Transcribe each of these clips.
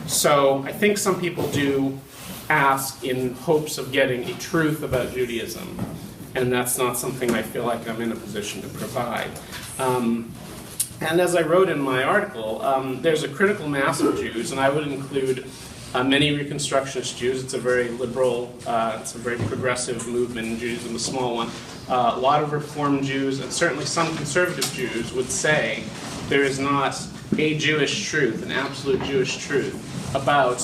So I think some people do ask in hopes of getting a truth about Judaism, and that's not something I feel like I'm in a position to provide. And as I wrote in my article, there's a critical mass of Jews, and I would include many Reconstructionist Jews. It's a very liberal, it's a very progressive movement in Judaism, a small one. A lot of Reform Jews, and certainly some conservative Jews, would say there is not a Jewish truth, an absolute Jewish truth, about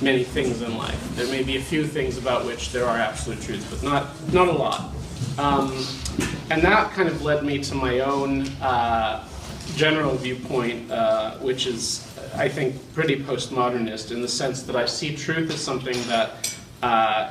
many things in life. There may be a few things about which there are absolute truths, but not a lot. And that kind of led me to my own general viewpoint, which is, I think, pretty postmodernist in the sense that I see truth as something that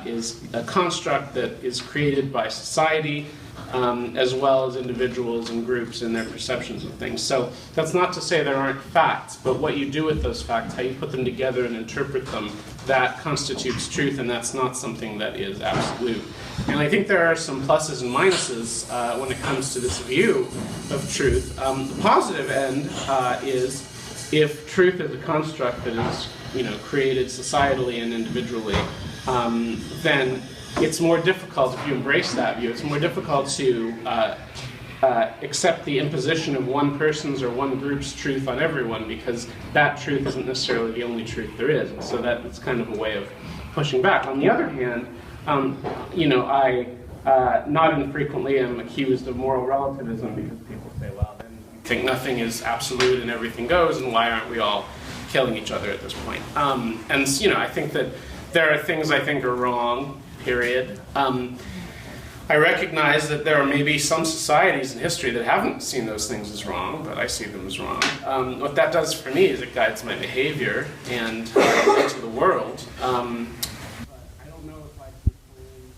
is a construct that is created by society, as well as individuals and groups in their perceptions of things. So that's not to say there aren't facts, but what you do with those facts, how you put them together and interpret them, that constitutes truth, and that's not something that is absolute. And I think there are some pluses and minuses when it comes to this view of truth. The positive end is if truth is a construct that is, created societally and individually, then it's more difficult, if you embrace that view, it's more difficult to accept the imposition of one person's or one group's truth on everyone, because that truth isn't necessarily the only truth there is. And so that's kind of a way of pushing back. On the other hand, I not infrequently am accused of moral relativism, because people say, well, then you think nothing is absolute and everything goes, and why aren't we all killing each other at this point? And I think that there are things I think are wrong, period. I recognize that there are maybe some societies in history that haven't seen those things as wrong, but I see them as wrong. What that does for me is it guides my behavior and into the world. But I don't know if I can claim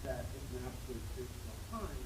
that it's an absolute truth all the time.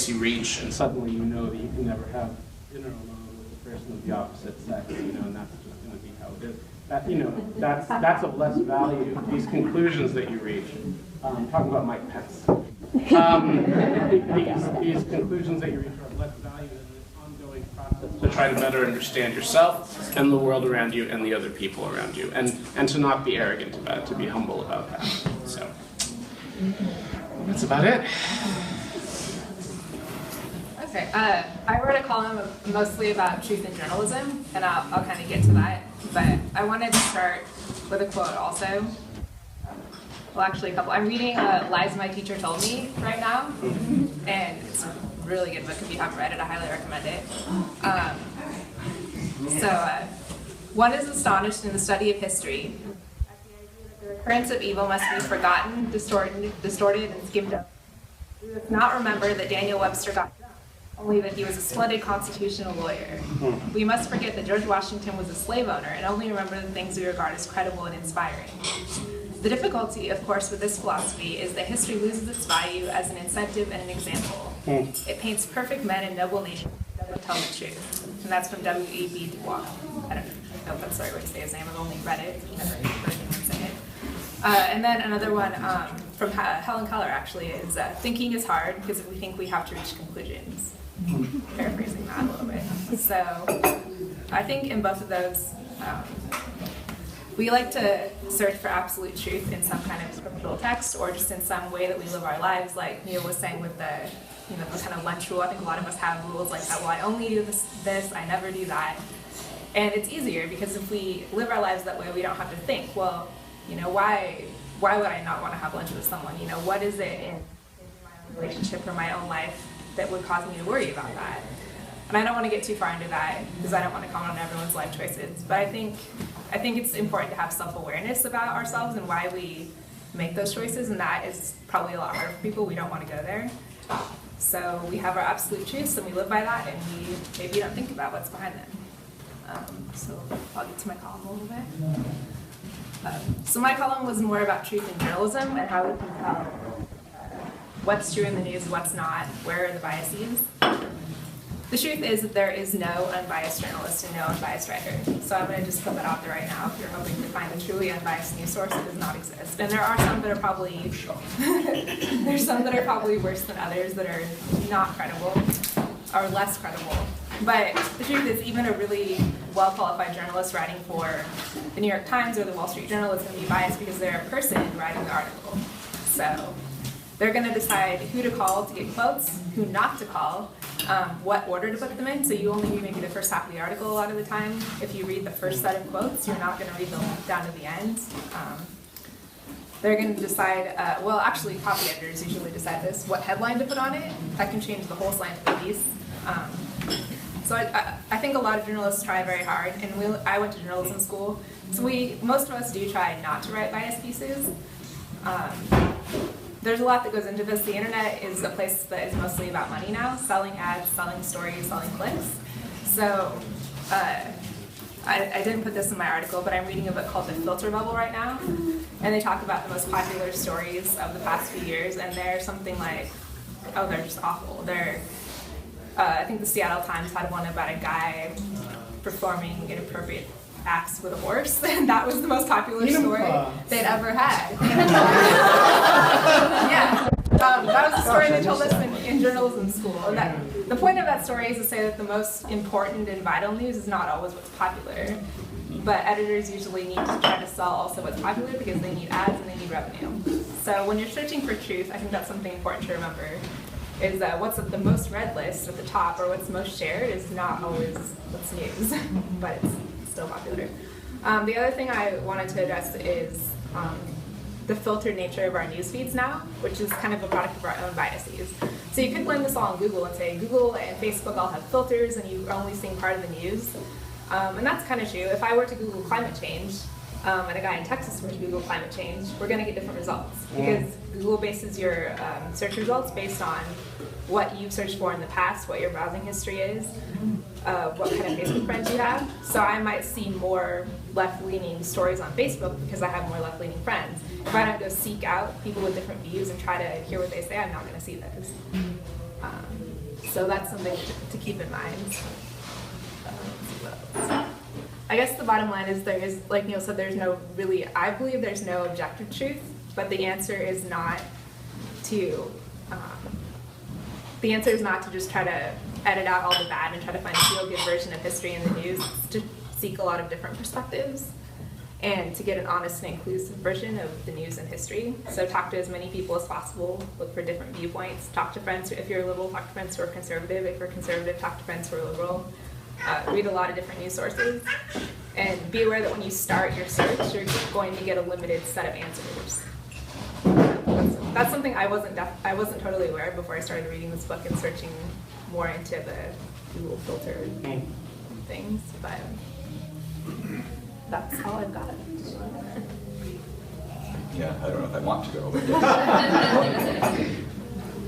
You reach, and suddenly you know that you can never have dinner alone with a person of the opposite sex, and that's just going to be how it is. That, that's of less value. These conclusions that you reach, I'm talking about Mike Pence. These conclusions that you reach are of less value than this ongoing process to try to better understand yourself and the world around you and the other people around you, and to not be arrogant about it, to be humble about that. So that's about it. Okay, I wrote a column mostly about truth in journalism, and I'll kind of get to that. But I wanted to start with a quote also. Well, actually a couple. I'm reading Lies My Teacher Told Me right now, and it's a really good book. If you haven't read it, I highly recommend it. One is astonished in the study of history at the idea that The recurrence of evil must be forgotten, distorted, and skimmed up. We must not remember that Daniel Webster got drunk, only that he was a splendid constitutional lawyer. We must forget that George Washington was a slave owner and only remember the things we regard as credible and inspiring. The difficulty, of course, with this philosophy is that history loses its value as an incentive and an example. It paints perfect men and noble nations that don't tell the truth. And that's from W.E.B. Du Bois. I don't know if that's the right way to say his name. I've only read it, never heard anyone say it. And then another one from Helen Keller, actually, is thinking is hard because we think we have to reach conclusions. Paraphrasing that a little bit. So I think in both of those, we like to search for absolute truth in some kind of scriptural text or just in some way that we live our lives, like Neil was saying with the kind of lunch rule. I think a lot of us have rules like that. Well, I only do this, I never do that. And it's easier because if we live our lives that way, we don't have to think, well, why would I not want to have lunch with someone? What is it in my own relationship or my own life that would cause me to worry about that? And I don't want to get too far into that because I don't want to comment on everyone's life choices. But I think it's important to have self-awareness about ourselves and why we make those choices, and that is probably a lot harder for people. We don't want to go there. So we have our absolute truths and we live by that, and we maybe don't think about what's behind them. So I'll get to my column a little bit. So my column was more about truth in journalism and how we can tell what's true in the news, what's not, where are the biases. The truth is that there is no unbiased journalist and no unbiased writer. So I'm going to just put that out there right now. If you're hoping to find a truly unbiased news source, it does not exist. And there are some that are probably there's some that are probably worse than others that are not credible or less credible. But the truth is, even a really well-qualified journalist writing for the New York Times or the Wall Street Journal is going to be biased because they're a person writing the article. So they're going to decide who to call to get quotes, who not to call, what order to put them in. So you only read maybe the first half of the article a lot of the time. If you read the first set of quotes, you're not going to read them down to the end. They're going to decide, well, actually, copy editors usually decide this, what headline to put on it. That can change the whole slant of the piece. So I think a lot of journalists try very hard, and I went to journalism school, so most of us do try not to write biased pieces. There's a lot that goes into this. The internet is a place that is mostly about money now, selling ads, selling stories, selling clicks. So I didn't put this in my article, but I'm reading a book called The Filter Bubble right now, and they talk about the most popular stories of the past few years, and they're something like, oh, they're just awful. I think the Seattle Times had one about a guy performing inappropriate acts with a horse, and that was the most popular story they'd ever had. Yeah, that was the story they told us in journalism school. And the point of that story is to say that the most important and vital news is not always what's popular, but editors usually need to try to sell also what's popular because they need ads and they need revenue. So when you're searching for truth, I think that's something important to remember. Is that what's at the most read list at the top or what's most shared is not always what's news, but it's still popular. The other thing I wanted to address is the filtered nature of our news feeds now, which is kind of a product of our own biases. So you could blame this all on Google and say Google and Facebook all have filters and you're only seeing part of the news. And that's kind of true. If I were to Google climate change, and a guy in Texas were to Google climate change, we're going to get different results because Google bases your search results based on what you've searched for in the past, what your browsing history is, what kind of Facebook friends you have. So I might see more left-leaning stories on Facebook because I have more left-leaning friends. If I don't go seek out people with different views and try to hear what they say, I'm not going to see those. So that's something to keep in mind. I guess the bottom line is there is, like Neil said, I believe there's no objective truth, but the answer is not to just try to edit out all the bad and try to find a feel-good version of history in the news. It's to seek a lot of different perspectives and to get an honest and inclusive version of the news and history. So talk to as many people as possible, look for different viewpoints, talk to friends, if you're liberal, talk to friends who are conservative, if you're conservative, talk to friends who are liberal. Read a lot of different news sources, and be aware that when you start your search, you're going to get a limited set of answers. That's something I wasn't totally aware of before I started reading this book and searching more into the Google filter things, but that's all I've got. Yeah, I don't know if I want to go, but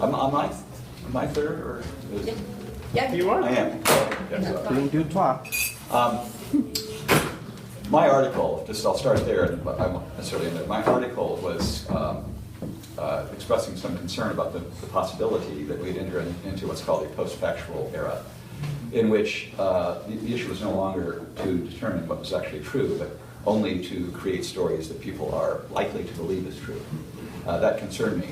am I third, or is, Yeah. You are? I am. Yes, Doing du toi. my article, I'll start there, and I won't necessarily end it. My article was expressing some concern about the possibility that we'd enter into what's called a post-factual era, in which the issue was no longer to determine what was actually true, but only to create stories that people are likely to believe is true. That concerned me,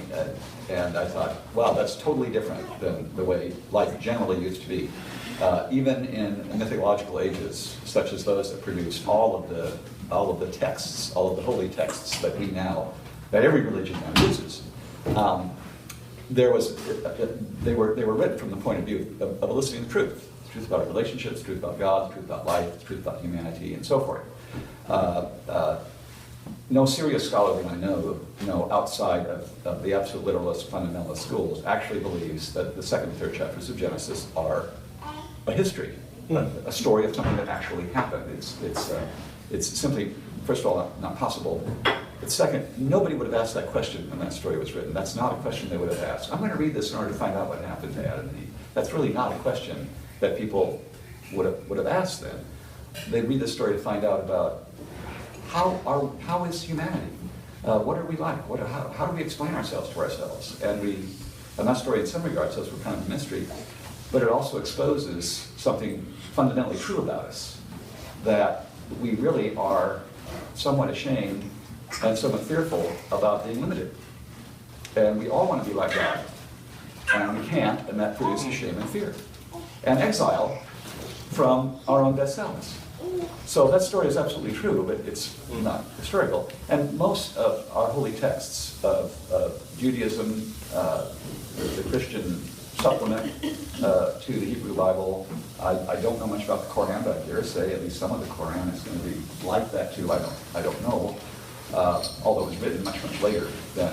and I thought, wow, that's totally different than the way life generally used to be. Even in mythological ages, such as those that produced all of the texts, all of the holy texts that every religion now uses, they were written from the point of view of eliciting the truth about relationships, the truth about God, the truth about life, the truth about humanity, and so forth. No serious scholar that I know outside of the absolute literalist fundamentalist schools actually believes that the second and third chapters of Genesis are a history, a story of something that actually happened. It's simply, first of all, not possible. But second, nobody would have asked that question when that story was written. That's not a question they would have asked. I'm going to read this in order to find out what happened to Adam and Eve. That's really not a question that people would have asked then. They read this story to find out about how is humanity? What are we like? How do we explain ourselves to ourselves? And that story in some regards says we're kind of a mystery, but it also exposes something fundamentally true about us, that we really are somewhat ashamed and somewhat fearful about being limited. And we all want to be like God, and we can't, and that produces shame and fear. And exile from our own best selves. So that story is absolutely true, but it's not historical. And most of our holy texts of Judaism, the Christian supplement to the Hebrew Bible, I don't know much about the Quran, but I dare say at least some of the Quran is going to be like that too. I don't know, although it was written much later than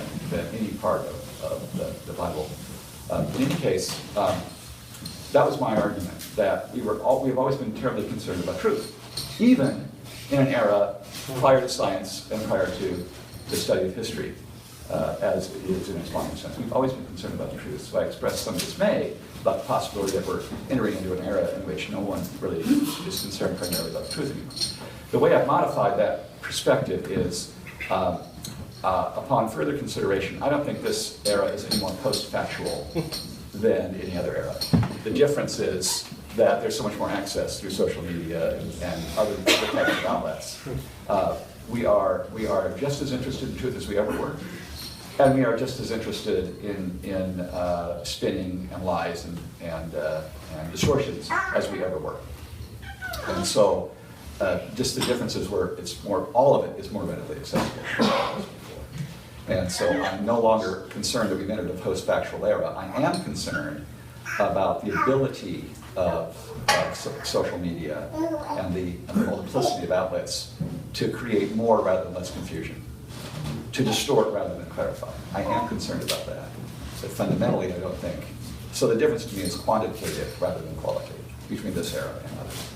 any part of the Bible. In any case, that was my argument, that we've always been terribly concerned about truth, even in an era prior to science and prior to the study of history, as it is in its modern sense. We've always been concerned about the truth, so I expressed some dismay about the possibility that we're entering into an era in which no one really is concerned primarily about the truth anymore. The way I've modified that perspective is, upon further consideration, I don't think this era is any more post-factual than any other era. The difference is that there's so much more access through social media and other types of outlets. We are just as interested in truth as we ever were, and we are just as interested in spinning and lies and distortions as we ever were. And so, just the differences were all of it is more readily accessible. And so I'm no longer concerned that we've entered a post-factual era. I am concerned about the ability of social media and the multiplicity of outlets to create more rather than less confusion, to distort rather than clarify. I am concerned about that. But fundamentally, I don't think. So the difference to me is quantitative rather than qualitative between this era and others.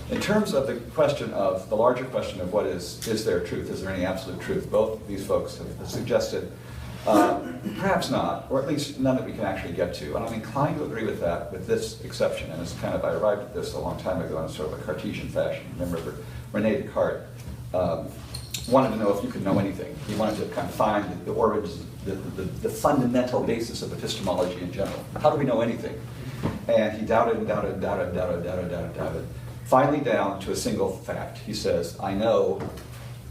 In terms of the larger question of is there truth? Is there any absolute truth? Both these folks have suggested perhaps not, or at least none that we can actually get to. And I'm inclined to agree with that, with this exception. And it's I arrived at this a long time ago in sort of a Cartesian fashion. Remember, Rene Descartes wanted to know if you could know anything. He wanted to kind of find the origins, the fundamental basis of epistemology in general. How do we know anything? And he doubted and doubted and doubted and doubted and doubted and doubted and doubted. Finally down to a single fact. He says, I know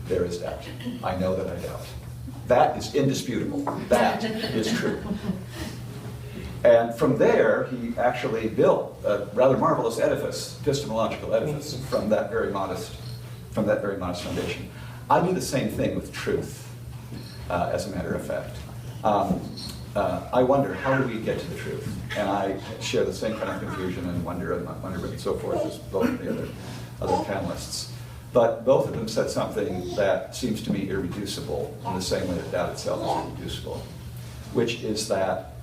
there is doubt. I know that I doubt. That is indisputable. That is true. And from there, he actually built a rather marvelous edifice, epistemological edifice, from that very modest foundation. I do the same thing with truth, as a matter of fact. I wonder, how do we get to the truth? And I share the same kind of confusion and wonder and so forth as both of the other panelists. But both of them said something that seems to me irreducible in the same way that doubt itself is irreducible, which is that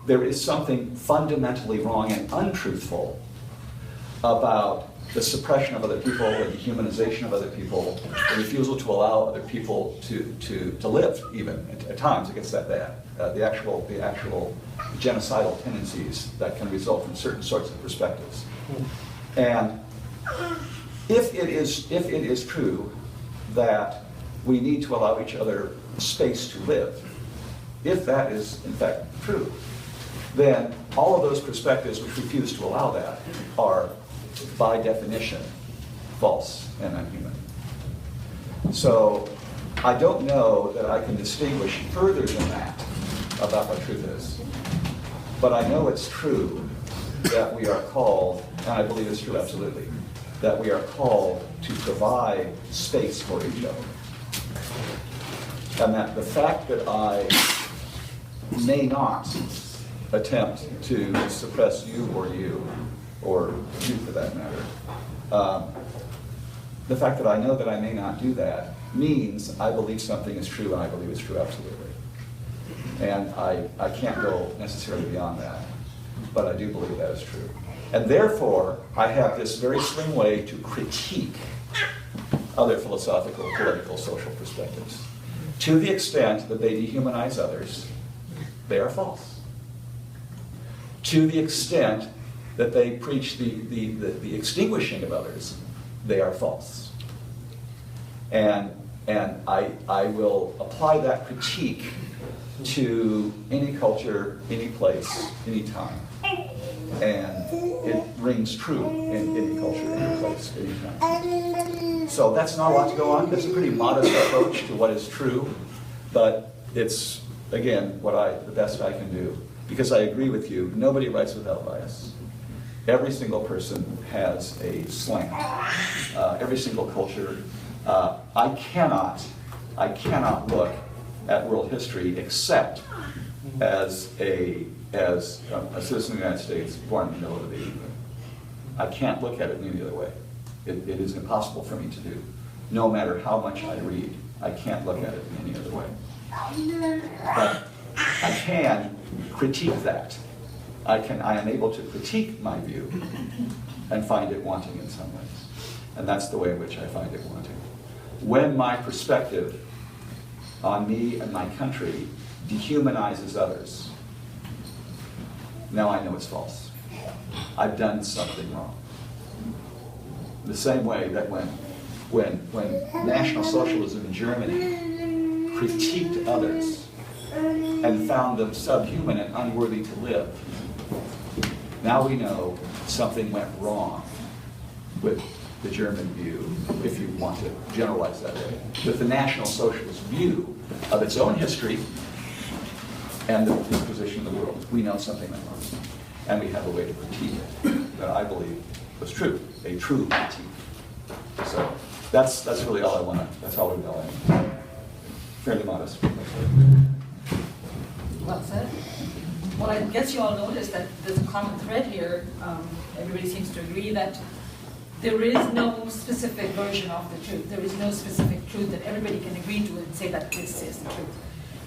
there is something fundamentally wrong and untruthful about the suppression of other people, the dehumanization of other people, the refusal to allow other people to live, even at times it gets that bad. The actual genocidal tendencies that can result from certain sorts of perspectives. And if it is true that we need to allow each other space to live, if that is in fact true, then all of those perspectives which refuse to allow that are, by definition, false and unhuman. So I don't know that I can distinguish further than that about what truth is. But I know it's true that we are called, and I believe it's true absolutely, that we are called to provide space for each other. And that the fact that I may not attempt to suppress you, or you for that matter, the fact that I know that I may not do that means I believe something is true, and I believe it's true absolutely. And I can't go necessarily beyond that, but I do believe that is true. And therefore, I have this very slim way to critique other philosophical, political, social perspectives. To the extent that they dehumanize others, they are false. To the extent that they preach the extinguishing of others, they are false. And I will apply that critique to any culture, any place, any time. And it rings true in any culture, any place, any time. So that's not a lot to go on. That's a pretty modest approach to what is true, but it's, again, the best I can do. Because I agree with you, nobody writes without bias. Every single person has a slant. Every single culture. I cannot look at world history except as a citizen of the United States born in the middle of the England. I can't look at it any other way. It is impossible for me to do. No matter how much I read, I can't look at it in any other way. But I can critique that. I am able to critique my view and find it wanting in some ways. And that's the way in which I find it wanting. When my perspective on me and my country dehumanizes others, now I know it's false. I've done something wrong. The same way that when National Socialism in Germany critiqued others and found them subhuman and unworthy to live, now we know something went wrong with the German view, if you want to generalize that way, with the National Socialist view of its own history and its position in the world. We know something went wrong. And we have a way to critique it that I believe was true, a true critique. So that's really all I want to, that's all we're going. Fairly modest. Well said. Well, I guess you all noticed that there's a common thread here. Everybody seems to agree that there is no specific version of the truth. There is no specific truth that everybody can agree to and say that this is the truth.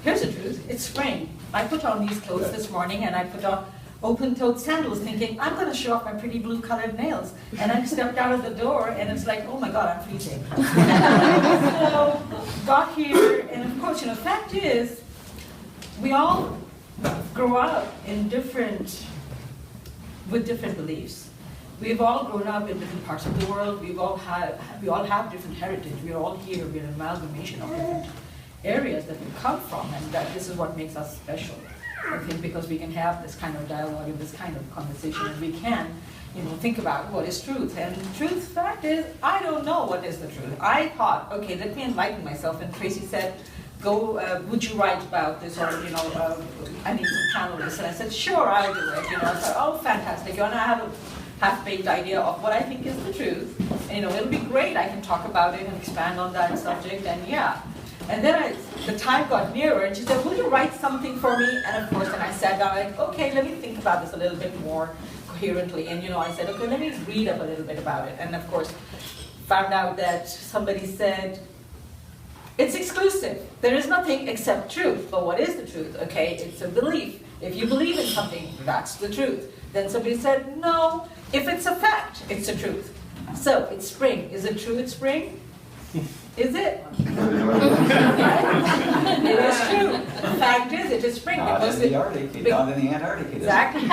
Here's the truth. It's spring. I put on these clothes this morning, and I put on open-toed sandals thinking, I'm going to show off my pretty blue-colored nails. And I stepped out of the door, and it's like, oh my God, I'm freezing. So, got here, and of course, fact is, we all grow up in with different beliefs. We've all grown up in different parts of the world. We all have different heritage. We're all here. We're an amalgamation of different areas that we come from, and that this is what makes us special. I think because we can have this kind of dialogue and this kind of conversation, and we can, think about what is truth. And truth, fact is, I don't know what is the truth. I thought, okay, let me enlighten myself. And Tracy said, go, would you write about this, or I need some panelists. And I said, sure, I'll do it. I thought, oh, fantastic. And I have a half-baked idea of what I think is the truth. And, it'll be great. I can talk about it and expand on that subject. And yeah. And then the time got nearer, and she said, will you write something for me? And of course, then I sat down, like, okay, let me think about this a little bit more coherently. And, I said, okay, let me read up a little bit about it. And of course, found out that somebody said, it's exclusive. There is nothing except truth. But what is the truth? Okay, it's a belief. If you believe in something, that's the truth. Then somebody said, no, if it's a fact, it's the truth. So it's spring. Is it true it's spring? Is it? It is true. The fact is, it is spring Not because in the Arctic, not in the Antarctic. it isn't. Exactly. So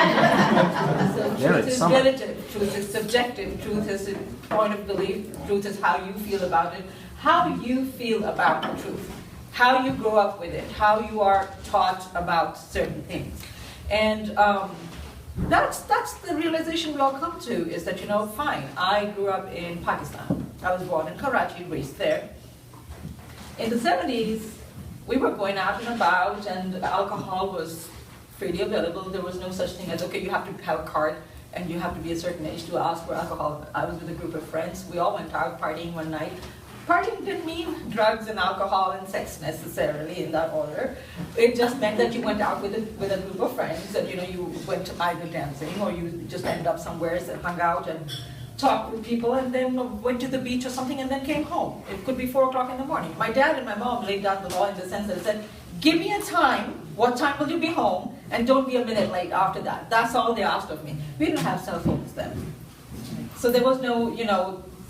Yeah, truth it's is summer. relative, truth is subjective, truth is a point of belief, truth is how you feel about it, how you feel about the truth, how you grow up with it, how you are taught about certain things. And that's the realization we all come to, is that, fine, I grew up in Pakistan. I was born in Karachi, raised there. In the 70s, we were going out and about, and alcohol was freely available. There was no such thing as, okay, you have to have a card, and you have to be a certain age to ask for alcohol. I was with a group of friends. We all went out partying one night. Partying didn't mean drugs and alcohol and sex necessarily in that order. It just meant that you went out with a group of friends, and you went to either dancing, or you just ended up somewhere and hung out and talked with people, and then went to the beach or something, and then came home. It could be 4 o'clock in the morning. My dad and my mom laid down the law in the sense that it said, give me a time, what time will you be home, and don't be a minute late after that. That's all they asked of me. We didn't have cell phones then. So there was no,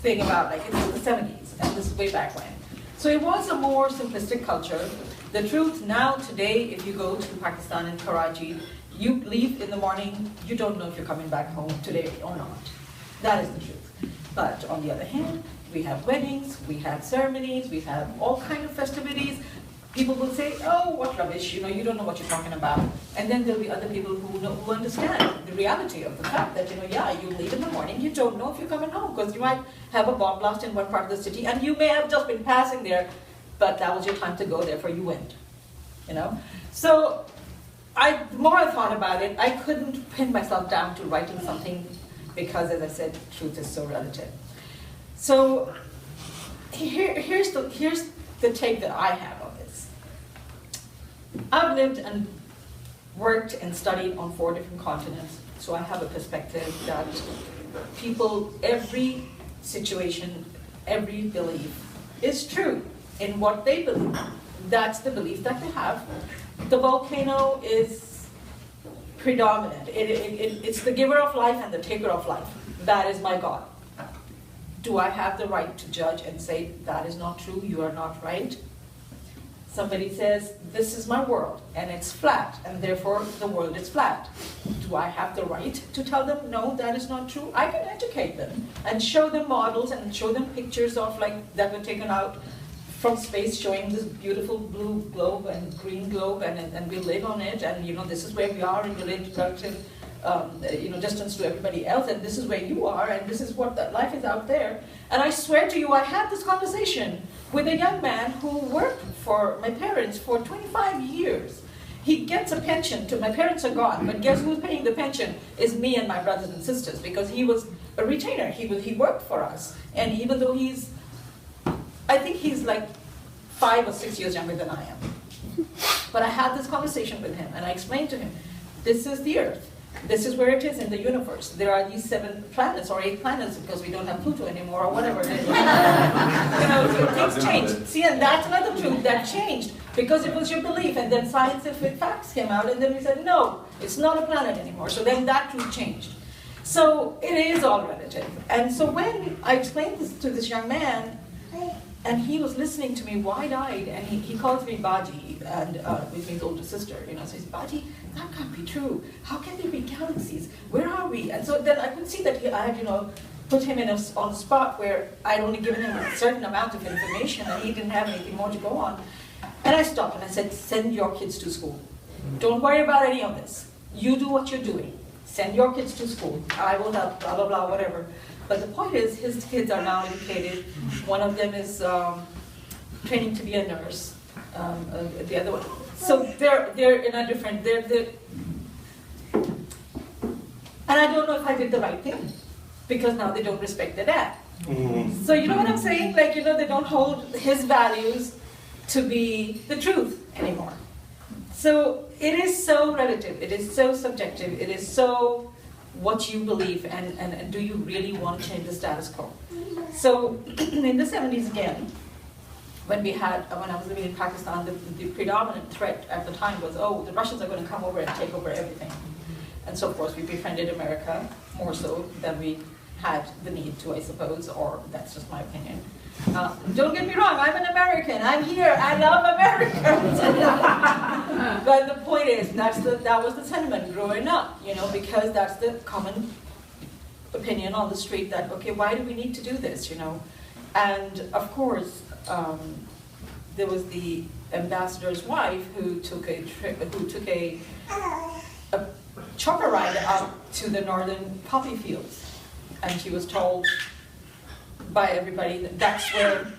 thing about, like, it's the 70s, and this is way back when. So it was a more simplistic culture. The truth now, today, if you go to Pakistan and Karachi, you leave in the morning, you don't know if you're coming back home today or not. That is the truth. But on the other hand, we have weddings, we have ceremonies, we have all kinds of festivities. People will say, oh, what rubbish, you don't know what you're talking about. And then there'll be other people who understand the reality of the fact that, you leave in the morning, you don't know if you're coming home, because you might have a bomb blast in one part of the city, and you may have just been passing there, but that was your time to go, therefore you went. So the more I thought about it, I couldn't pin myself down to writing something, because, as I said, truth is so relative. So here's the take that I have on this. I've lived and worked and studied on 4 different continents, so I have a perspective that people, every situation, every belief is true in what they believe. That's the belief that they have. The volcano is predominant. It's the giver of life and the taker of life. That is my God. Do I have the right to judge and say, that is not true, you are not right? Somebody says, this is my world, and it's flat, and therefore the world is flat. Do I have the right to tell them, no, that is not true? I can educate them and show them models and show them pictures of, that were taken out from space, showing this beautiful blue globe and green globe, and we live on it, and this is where we are in relative distance to everybody else, and this is where you are, and this is what that life is out there. And I swear to you, I had this conversation with a young man who worked for my parents for 25 years. He gets a pension. My parents are gone, but guess who's paying the pension? Is me and my brothers and sisters, because he was a retainer. He worked for us, and even though I think he's like 5 or 6 years younger than I am. But I had this conversation with him, and I explained to him, this is the Earth. This is where it is in the universe. There are these 7 planets or 8 planets, because we don't have Pluto anymore or whatever it is. Things changed. See, and that's another truth that changed, because it was your belief, and then scientific facts came out, and then we said, no, it's not a planet anymore. So then that truth changed. So it is all relative. And so when I explained this to this young man, and he was listening to me wide-eyed, and he calls me Baji, and which means older sister, so he's, Baji, that can't be true. How can there be galaxies? Where are we? And so then I could see that I had, put him on a spot where I'd only given him a certain amount of information, and he didn't have anything more to go on. And I stopped and I said, send your kids to school. Don't worry about any of this. You do what you're doing. Send your kids to school. I will help, blah, blah, blah, whatever. But the point is, his kids are now educated. One of them is training to be a nurse. The other one. So they're in a different, and I don't know if I did the right thing, because now they don't respect their dad. Mm-hmm. So you know what I'm saying? They don't hold his values to be the truth anymore. So it is so relative, it is so subjective, it is so what you believe, and do you really want to change the status quo? So in the 70s again, when I was living in Pakistan, the predominant threat at the time was, oh, the Russians are going to come over and take over everything. And so of course we befriended America more so than we had the need to, I suppose, or that's just my opinion. Don't get me wrong, I'm an American, I'm here, I love Americans. But the point is, that was the sentiment growing up, you know, because that's the common opinion on the street that, okay, why do we need to do this, you know? And of course, there was the ambassador's wife who took a chopper ride up to the northern poppy fields, and she was told by everybody that that's where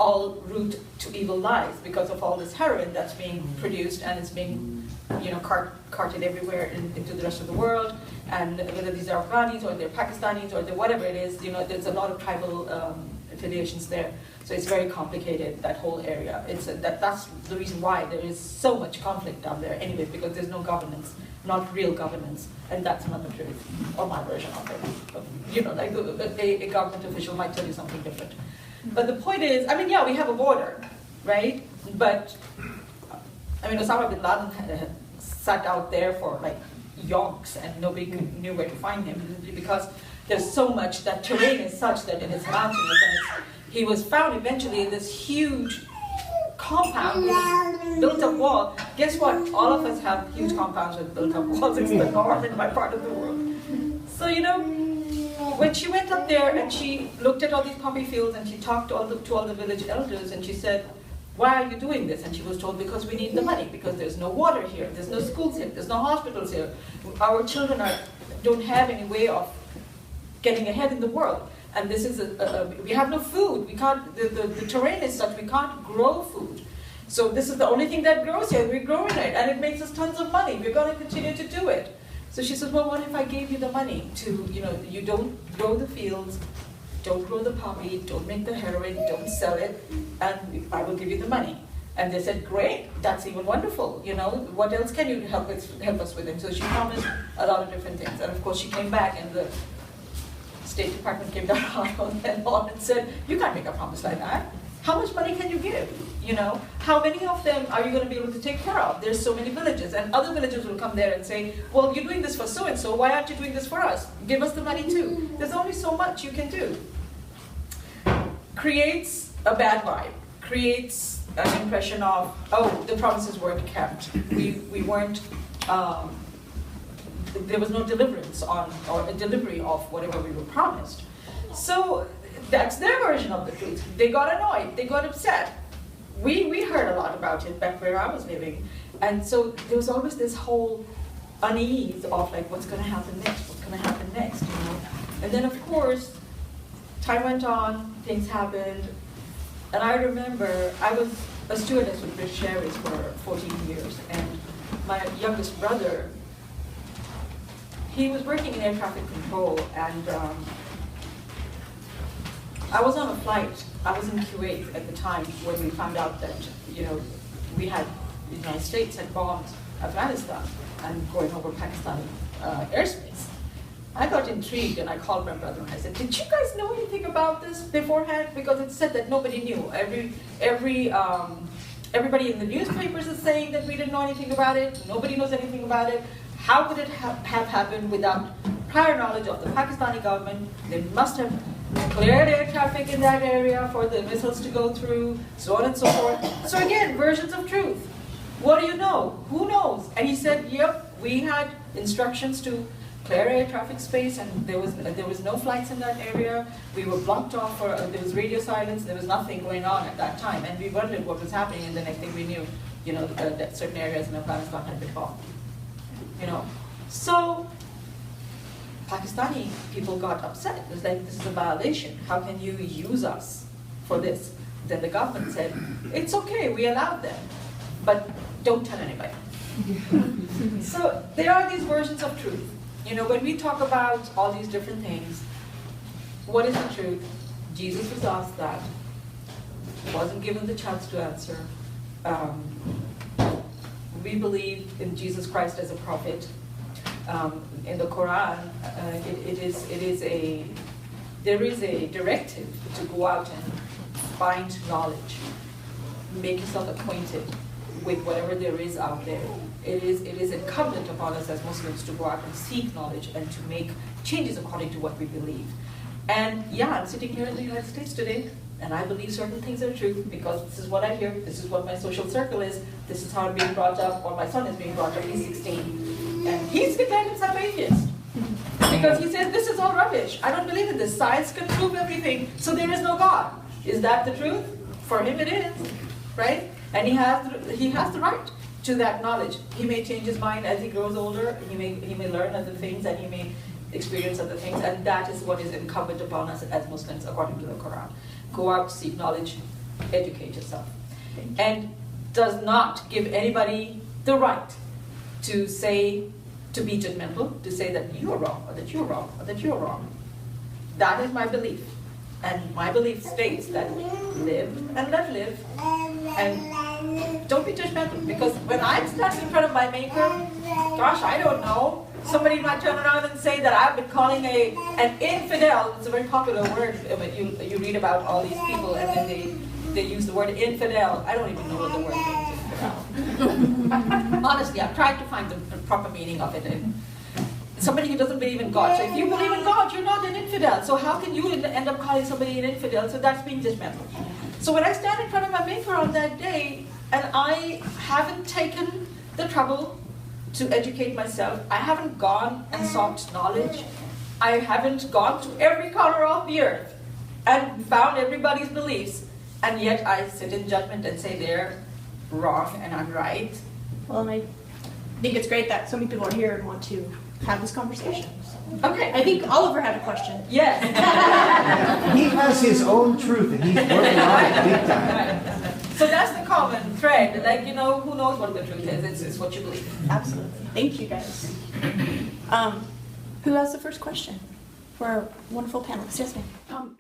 all route to evil lies, because of all this heroin that's being produced and it's being, you know, carted everywhere into the rest of the world. And whether these are Afghanis or they're Pakistanis or they're whatever it is, you know, there's a lot of tribal affiliations there. So it's very complicated, that whole area. That's the reason why there is so much conflict down there anyway, because there's no governance, not real governance, and that's not the truth, or my version of it. But, you know, like a government official might tell you something different. But the point is, I mean, yeah, we have a border, right? But, I mean, Osama bin Laden had sat out there for like yonks, and nobody knew where to find him, because there's so much, that terrain is such that it is mountainous, and he was found eventually in this huge compound with a built-up wall. Guess what? All of us have huge compounds with built-up walls in the north, in my part of the world. So, you know, when she went up there and she looked at all these poppy fields and she talked to all the village elders, and she said, why are you doing this? And she was told, because we need the money, because there's no water here, there's no schools here, there's no hospitals here. Our children don't have any way of getting ahead in the world. And this is we have no food. We can't. The terrain is such we can't grow food. So this is the only thing that grows here. We're growing it, and it makes us tons of money. We're going to continue to do it. So she says, well, what if I gave you the money to, you know, you don't grow the fields, don't grow the poppy, don't make the heroin, don't sell it, and I will give you the money. And they said, great, that's even wonderful. You know, what else can you help us with? And so she promised a lot of different things. And of course, she came back, and the State Department came down on them all and said, you can't make a promise like that. How much money can you give? You know, how many of them are you going to be able to take care of? There's so many villages, and other villagers will come there and say, well, you're doing this for so-and-so, why aren't you doing this for us? Give us the money too. There's only so much you can do. Creates a bad vibe, creates an impression of, oh, the promises weren't kept. We weren't, there was no deliverance on, or a delivery of whatever we were promised. So that's their version of the truth. They got annoyed, they got upset. We heard a lot about it back where I was living. And so there was always this whole unease of like, what's gonna happen next, what's gonna happen next, you know? And then of course, time went on, things happened. And I remember, I was a stewardess with British Airways for 14 years, and my youngest brother, he was working in air traffic control, and I was on a flight. I was in Kuwait at the time when we found out that, you know, the United States had bombed Afghanistan and going over Pakistani airspace. I got intrigued, and I called my brother and I said, did you guys know anything about this beforehand? Because it said that nobody knew. Everybody in the newspapers is saying that we didn't know anything about it. Nobody knows anything about it. How could it have happened without prior knowledge of the Pakistani government? They must have cleared air traffic in that area for the missiles to go through, so on and so forth. So again, versions of truth. What do you know? Who knows? And he said, yep, we had instructions to clear air traffic space, and there was no flights in that area. We were blocked off, there was radio silence, there was nothing going on at that time, and we wondered what was happening, and the next thing we knew, you know, that certain areas in Afghanistan had been bombed. You know, so Pakistani people got upset. It was like, this is a violation. How can you use us for this? Then the government said, it's okay, we allowed them, but don't tell anybody. So there are these versions of truth. You know, when we talk about all these different things, what is the truth? Jesus was asked that, wasn't given the chance to answer. We believe in Jesus Christ as a prophet. In the Quran, there is a directive to go out and find knowledge, make yourself acquainted, with whatever there is out there. It is incumbent upon us as Muslims to go out and seek knowledge and to make changes according to what we believe. And yeah, I'm sitting here in the United States today, and I believe certain things are true because this is what I hear, this is what my social circle is, this is how I'm being brought up, or my son is being brought up, he's 16. And he's declared himself atheist. Because he says, this is all rubbish. I don't believe in this. Science can prove everything, so there is no God. Is that the truth? For him it is, right? And he has the right to that knowledge. He may change his mind as he grows older. He may learn other things, and he may experience other things. And that is what is incumbent upon us as Muslims, according to the Quran. Go out, seek knowledge, educate yourself. And does not give anybody the right to say, to be judgmental, to say that you are wrong, or that you're wrong, or that you're wrong. That is my belief. And my belief states that live and let live. And don't be judgmental, because when I'm standing in front of my maker, gosh, I don't know. Somebody might turn around and say that I've been calling an infidel. It's a very popular word. You read about all these people, and then they use the word infidel. I don't even know what the word means, infidel. Honestly, I've tried to find the proper meaning of it. Somebody who doesn't believe in God. So if you believe in God, you're not an infidel. So how can you end up calling somebody an infidel? So that's being judgmental. So when I stand in front of my maker on that day, and I haven't taken the trouble to educate myself, I haven't gone and sought knowledge, I haven't gone to every corner of the earth and found everybody's beliefs, and yet I sit in judgment and say they're wrong and I'm right. Well, and I think it's great that so many people are here and want to have this conversation. Okay. I think Oliver had a question. Yes. He has his own truth, and he's working on it big time. Right. So that's the common thread. Like, who knows what the truth is? It's what you believe. Absolutely. Thank you, guys. Who has the first question for our wonderful panelists? Yes, ma'am.